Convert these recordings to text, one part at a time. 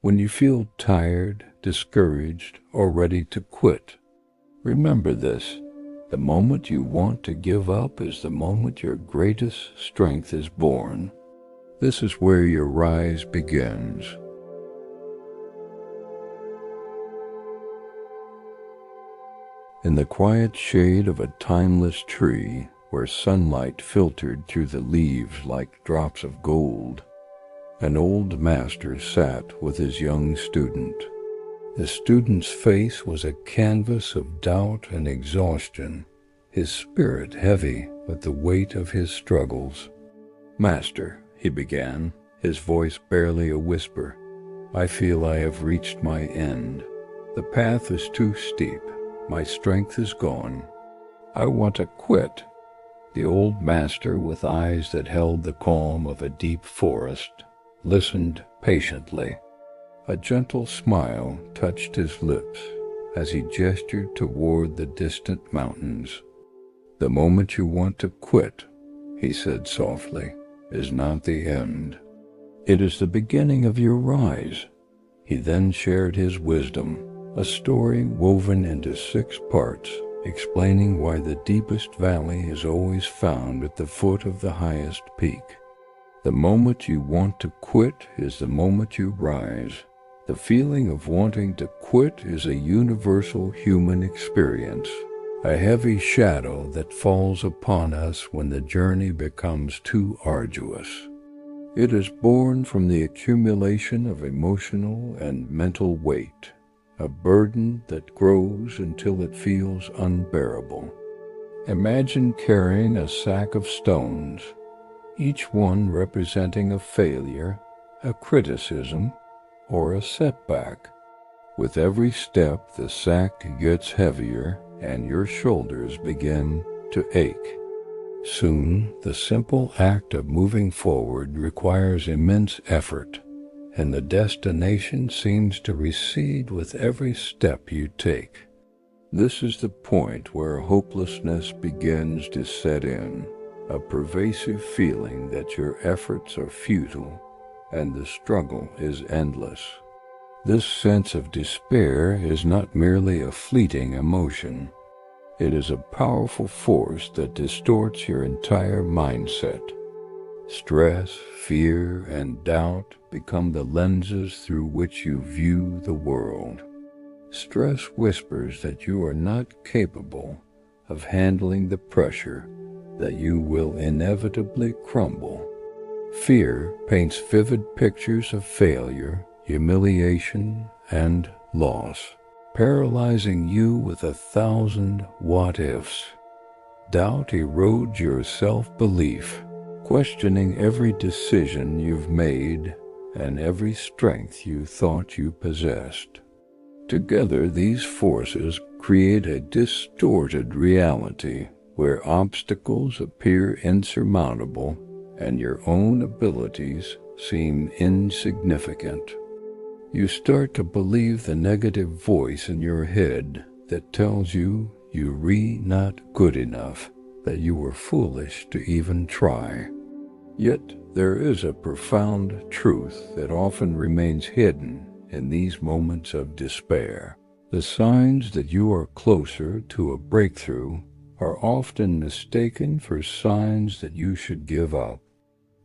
When you feel tired, discouraged, or ready to quit, remember this. The moment you want to give up is the moment your greatest strength is born. This is where your rise begins. In the quiet shade of a timeless tree, where sunlight filtered through the leaves like drops of gold, an old master sat with his young student. The student's face was a canvas of doubt and exhaustion, his spirit heavy with the weight of his struggles. "Master," he began, his voice barely a whisper, "I feel I have reached my end. The path is too steep. My strength is gone. I want to quit." The old master, with eyes that held the calm of a deep forest, listened patiently. A gentle smile touched his lips as he gestured toward the distant mountains. "The moment you want to quit," he said softly, "is not the end. It is the beginning of your rise." He then shared his wisdom, a story woven into 6 parts, explaining why the deepest valley is always found at the foot of the highest peak. The moment you want to quit is the moment you rise. The feeling of wanting to quit is a universal human experience, a heavy shadow that falls upon us when the journey becomes too arduous. It is born from the accumulation of emotional and mental weight, a burden that grows until it feels unbearable. Imagine carrying a sack of stones, each one representing a failure, a criticism, or a setback. With every step, the sack gets heavier and your shoulders begin to ache. Soon, the simple act of moving forward requires immense effort, and the destination seems to recede with every step you take. This is the point where hopelessness begins to set in, a pervasive feeling that your efforts are futile and the struggle is endless. This sense of despair is not merely a fleeting emotion. It is a powerful force that distorts your entire mindset. Stress, fear, and doubt become the lenses through which you view the world. Stress whispers that you are not capable of handling the pressure, that you will inevitably crumble. Fear paints vivid pictures of failure, humiliation, and loss, paralyzing you with 1,000 what-ifs. Doubt erodes your self-belief, questioning every decision you've made and every strength you thought you possessed. Together, these forces create a distorted reality where obstacles appear insurmountable and your own abilities seem insignificant. You start to believe the negative voice in your head that tells you you're not good enough, that you were foolish to even try. Yet there is a profound truth that often remains hidden in these moments of despair. The signs that you are closer to a breakthrough are often mistaken for signs that you should give up.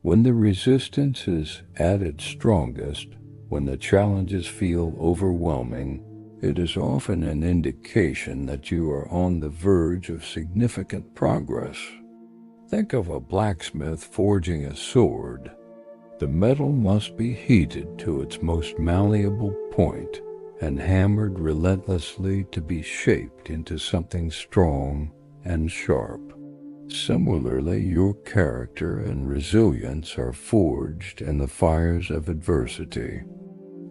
When the resistance is at its strongest, when the challenges feel overwhelming, it is often an indication that you are on the verge of significant progress. Think of a blacksmith forging a sword. The metal must be heated to its most malleable point and hammered relentlessly to be shaped into something strong and sharp. Similarly, your character and resilience are forged in the fires of adversity.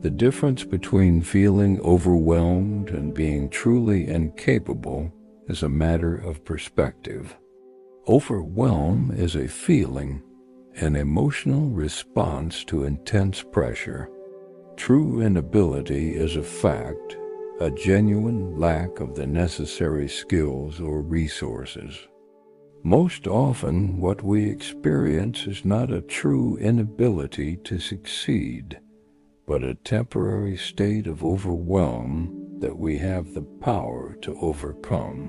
The difference between feeling overwhelmed and being truly incapable is a matter of perspective. Overwhelm is a feeling, an emotional response to intense pressure. True inability is a fact, a genuine lack of the necessary skills or resources. Most often, what we experience is not a true inability to succeed, but a temporary state of overwhelm that we have the power to overcome.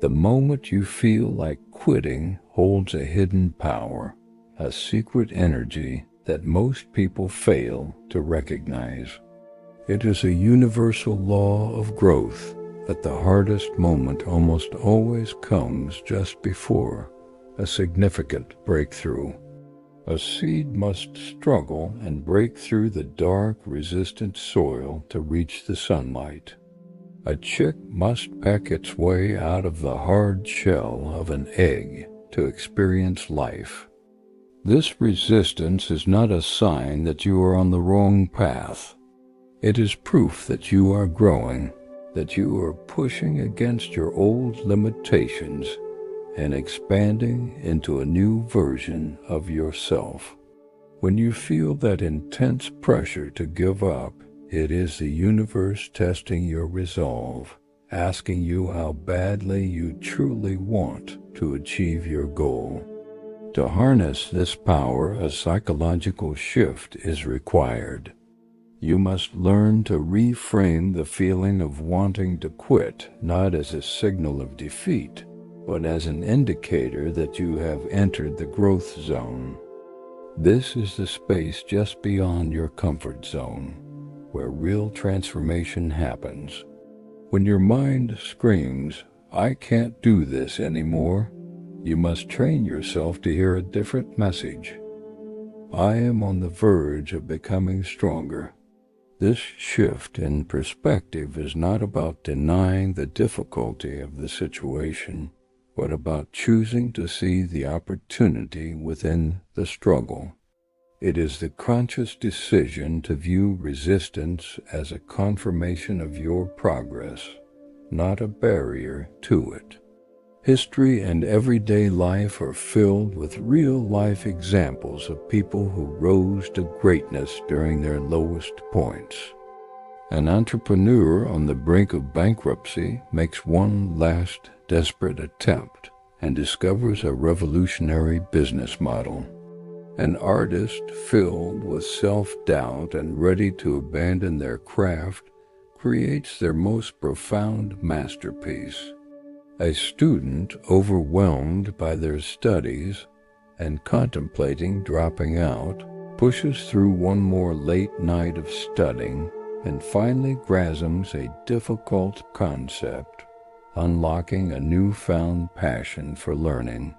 The moment you feel like quitting holds a hidden power, a secret energy that most people fail to recognize. It is a universal law of growth that the hardest moment almost always comes just before a significant breakthrough. A seed must struggle and break through the dark, resistant soil to reach the sunlight. A chick must peck its way out of the hard shell of an egg to experience life. This resistance is not a sign that you are on the wrong path. It is proof that you are growing, that you are pushing against your old limitations and expanding into a new version of yourself. When you feel that intense pressure to give up, it is the universe testing your resolve, asking you how badly you truly want to achieve your goal. To harness this power, a psychological shift is required. You must learn to reframe the feeling of wanting to quit, not as a signal of defeat, but as an indicator that you have entered the growth zone. This is the space just beyond your comfort zone, where real transformation happens. When your mind screams, "I can't do this anymore," you must train yourself to hear a different message. "I am on the verge of becoming stronger." This shift in perspective is not about denying the difficulty of the situation, but about choosing to see the opportunity within the struggle. It is the conscious decision to view resistance as a confirmation of your progress, not a barrier to it. History and everyday life are filled with real-life examples of people who rose to greatness during their lowest points. An entrepreneur on the brink of bankruptcy makes one last desperate attempt and discovers a revolutionary business model. An artist filled with self-doubt and ready to abandon their craft creates their most profound masterpiece. A student overwhelmed by their studies and contemplating dropping out pushes through one more late night of studying and finally grasps a difficult concept, unlocking a newfound passion for learning.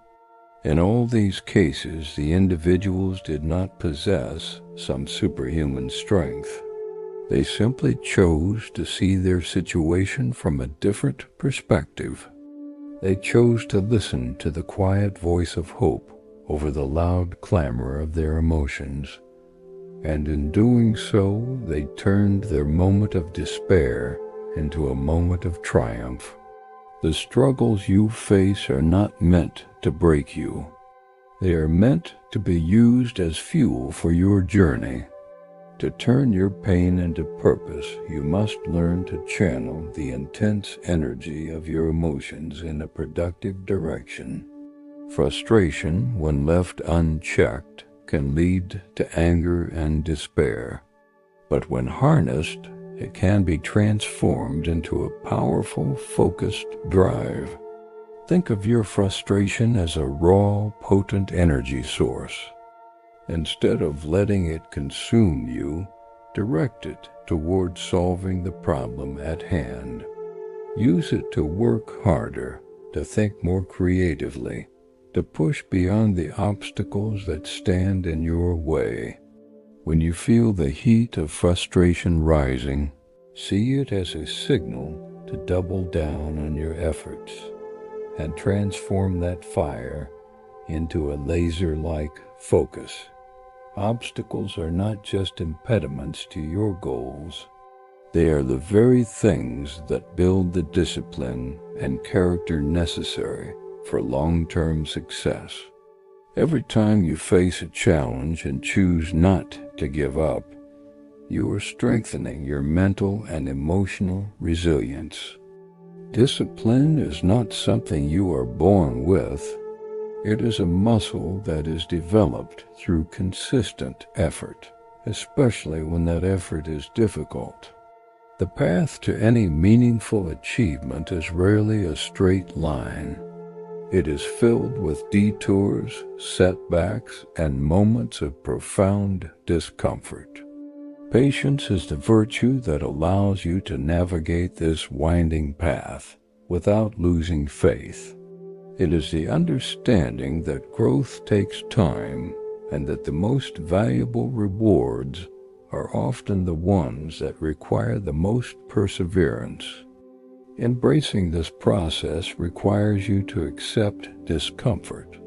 In all these cases, the individuals did not possess some superhuman strength. They simply chose to see their situation from a different perspective. They chose to listen to the quiet voice of hope over the loud clamor of their emotions, and in doing so, they turned their moment of despair into a moment of triumph. The struggles you face are not meant to break you. They are meant to be used as fuel for your journey. To turn your pain into purpose, you must learn to channel the intense energy of your emotions in a productive direction. Frustration, when left unchecked, can lead to anger and despair. But when harnessed, it can be transformed into a powerful, focused drive. Think of your frustration as a raw, potent energy source. Instead of letting it consume you, direct it toward solving the problem at hand. Use it to work harder, to think more creatively, to push beyond the obstacles that stand in your way. When you feel the heat of frustration rising, see it as a signal to double down on your efforts and transform that fire into a laser-like focus. Obstacles are not just impediments to your goals. They are the very things that build the discipline and character necessary for long-term success. Every time you face a challenge and choose not to give up, you are strengthening your mental and emotional resilience. Discipline is not something you are born with. It is a muscle that is developed through consistent effort especially when that effort is difficult. The path to any meaningful achievement is rarely a straight line. It is filled with detours, setbacks, and moments of profound discomfort. Patience is the virtue that allows you to navigate this winding path without losing faith. It is the understanding that growth takes time and that the most valuable rewards are often the ones that require the most perseverance. Embracing this process requires you to accept discomfort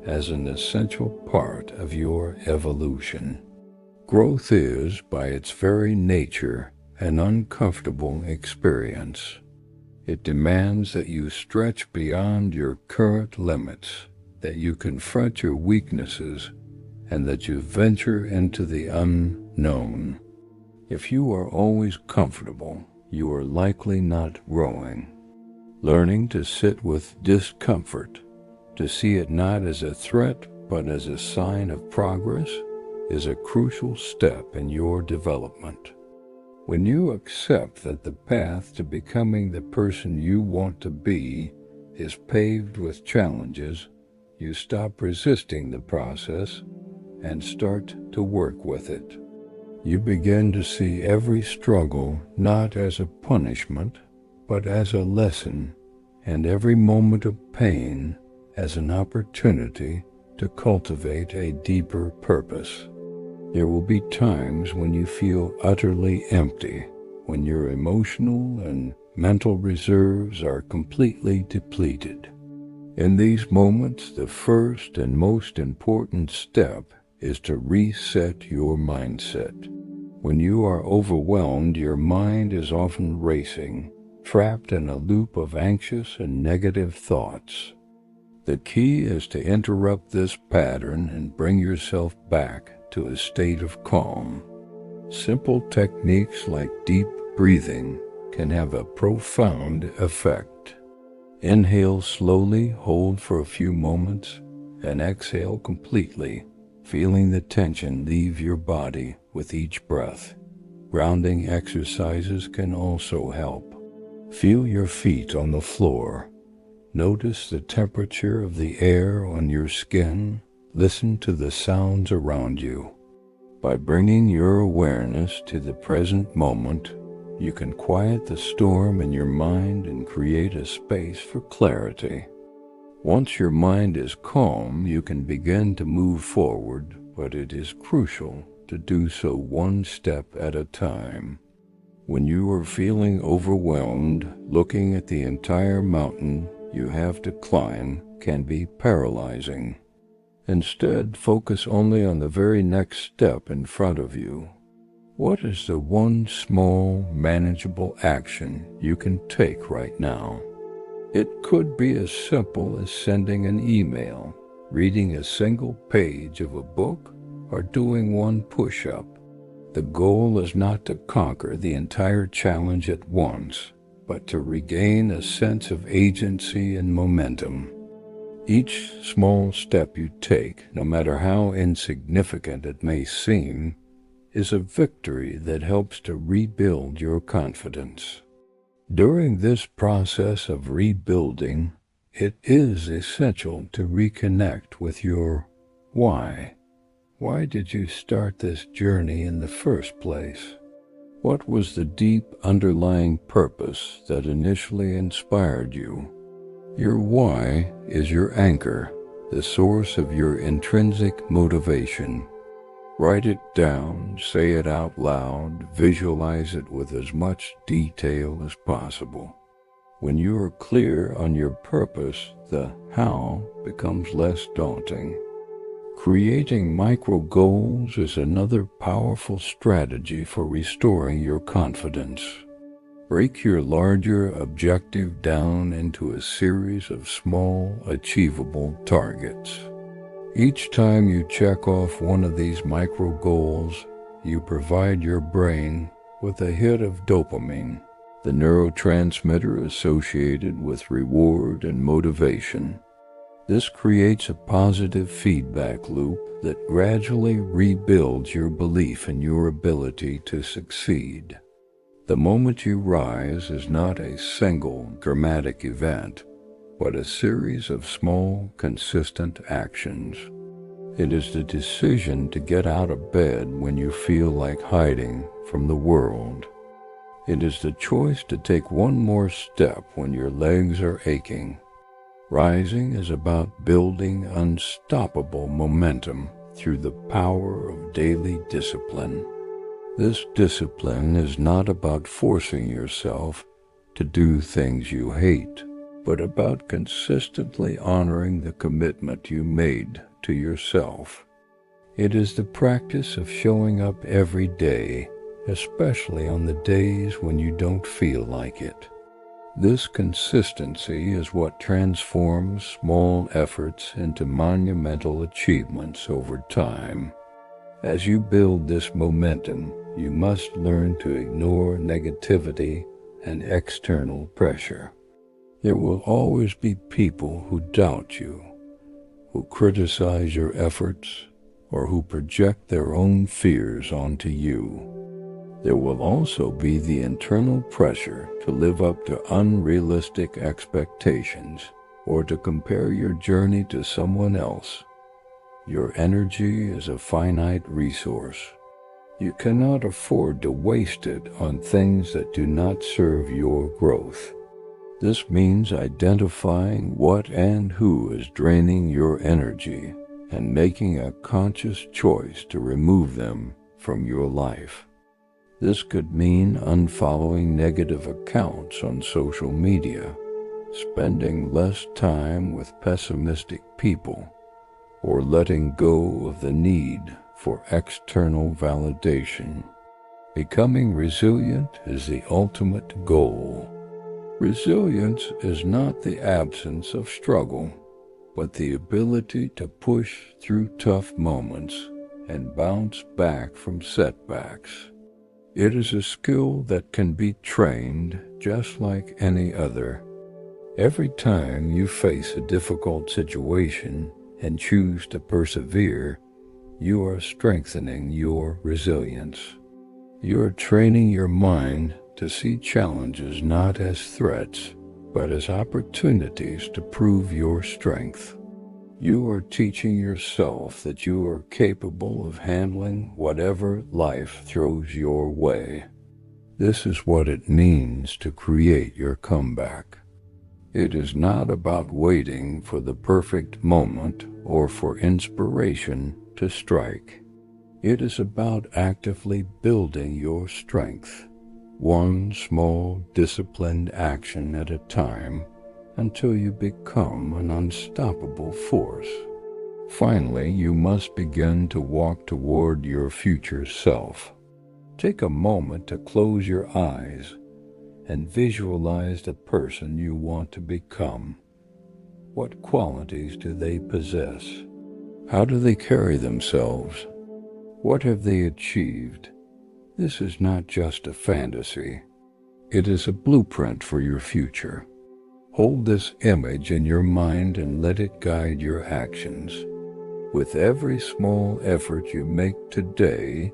as an essential part of your evolution. Growth is, by its very nature, an uncomfortable experience. It demands that you stretch beyond your current limits, that you confront your weaknesses, and that you venture into the unknown. If you are always comfortable, you are likely not growing. Learning to sit with discomfort, to see it not as a threat but as a sign of progress, is a crucial step in your development. When you accept that the path to becoming the person you want to be is paved with challenges, you stop resisting the process and start to work with it. You begin to see every struggle not as a punishment, but as a lesson, and every moment of pain as an opportunity to cultivate a deeper purpose. There will be times when you feel utterly empty, when your emotional and mental reserves are completely depleted. In these moments, the first and most important step is to reset your mindset. When you are overwhelmed, your mind is often racing, trapped in a loop of anxious and negative thoughts. The key is to interrupt this pattern and bring yourself back to a state of calm. Simple techniques like deep breathing can have a profound effect. Inhale slowly, hold for a few moments, and exhale completely, feeling the tension leave your body with each breath. Grounding exercises can also help. Feel your feet on the floor. Notice the temperature of the air on your skin. Listen to the sounds around you. By bringing your awareness to the present moment, you can quiet the storm in your mind and create a space for clarity. Once your mind is calm, you can begin to move forward, but it is crucial to do so one step at a time. When you are feeling overwhelmed, looking at the entire mountain you have to climb can be paralyzing. Instead, focus only on the very next step in front of you. What is the one small, manageable action you can take right now? It could be as simple as sending an email, reading a single page of a book, or doing one push-up. The goal is not to conquer the entire challenge at once, but to regain a sense of agency and momentum. Each small step you take, no matter how insignificant it may seem, is a victory that helps to rebuild your confidence. During this process of rebuilding, it is essential to reconnect with your why. Why did you start this journey in the first place? What was the deep underlying purpose that initially inspired you? Your why is your anchor, the source of your intrinsic motivation. Write it down, say it out loud, visualize it with as much detail as possible. When you are clear on your purpose, the how becomes less daunting. Creating micro goals is another powerful strategy for restoring your confidence. Break your larger objective down into a series of small, achievable targets. Each time you check off one of these micro goals, you provide your brain with a hit of dopamine, the neurotransmitter associated with reward and motivation. This creates a positive feedback loop that gradually rebuilds your belief in your ability to succeed. The moment you rise is not a single dramatic event, but a series of small, consistent actions. It is the decision to get out of bed when you feel like hiding from the world. It is the choice to take one more step when your legs are aching. Rising is about building unstoppable momentum through the power of daily discipline. This discipline is not about forcing yourself to do things you hate, but about consistently honoring the commitment you made to yourself. It is the practice of showing up every day, especially on the days when you don't feel like it. This consistency is what transforms small efforts into monumental achievements over time. As you build this momentum, you must learn to ignore negativity and external pressure. There will always be people who doubt you, who criticize your efforts, or who project their own fears onto you. There will also be the internal pressure to live up to unrealistic expectations or to compare your journey to someone else. Your energy is a finite resource. You cannot afford to waste it on things that do not serve your growth. This means identifying what and who is draining your energy and making a conscious choice to remove them from your life. This could mean unfollowing negative accounts on social media, spending less time with pessimistic people, or letting go of the need for external validation. Becoming resilient is the ultimate goal. Resilience is not the absence of struggle, but the ability to push through tough moments and bounce back from setbacks. It is a skill that can be trained just like any other. Every time you face a difficult situation and choose to persevere, you are strengthening your resilience. You are training your mind to see challenges not as threats, but as opportunities to prove your strength. You are teaching yourself that you are capable of handling whatever life throws your way. This is what it means to create your comeback. It is not about waiting for the perfect moment or for inspiration to strike. It is about actively building your strength, one small disciplined action at a time, until you become an unstoppable force. Finally, you must begin to walk toward your future self. Take a moment to close your eyes and visualize the person you want to become. What qualities do they possess? How do they carry themselves? What have they achieved? This is not just a fantasy. It is a blueprint for your future. Hold this image in your mind and let it guide your actions. With every small effort you make today,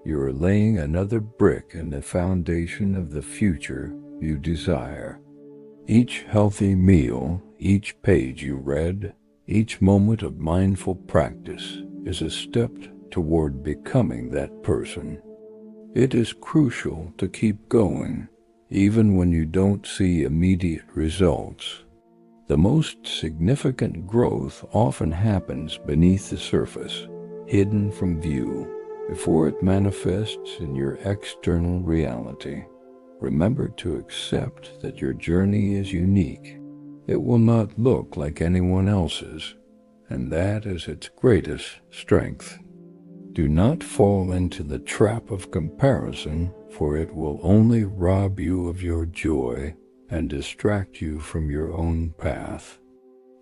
you are laying another brick in the foundation of the future you desire. Each healthy meal, each page you read, each moment of mindful practice is a step toward becoming that person. It is crucial to keep going, even when you don't see immediate results. The most significant growth often happens beneath the surface, hidden from view, before it manifests in your external reality. Remember to accept that your journey is unique. It will not look like anyone else's, and that is its greatest strength. Do not fall into the trap of comparison, for it will only rob you of your joy and distract you from your own path.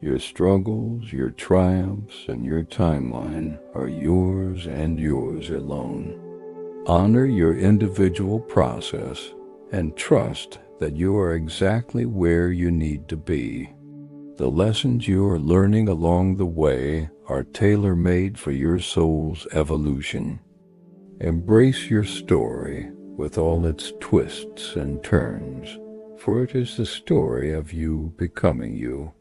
Your struggles, your triumphs, and your timeline are yours and yours alone. Honor your individual process and trust that you are exactly where you need to be. The lessons you are learning along the way are tailor-made for your soul's evolution. Embrace your story with all its twists and turns, for it is the story of you becoming you.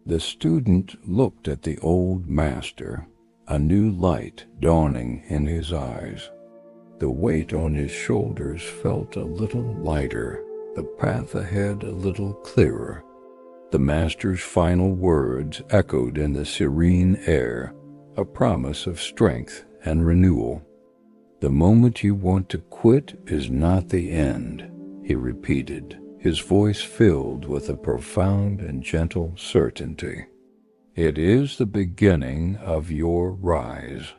The student looked at the old master, a new light dawning in his eyes. The weight on his shoulders felt a little lighter, the path ahead a little clearer. The master's final words echoed in the serene air, a promise of strength and renewal. "The moment you want to quit is not the end," he repeated, his voice filled with a profound and gentle certainty. "It is the beginning of your rise."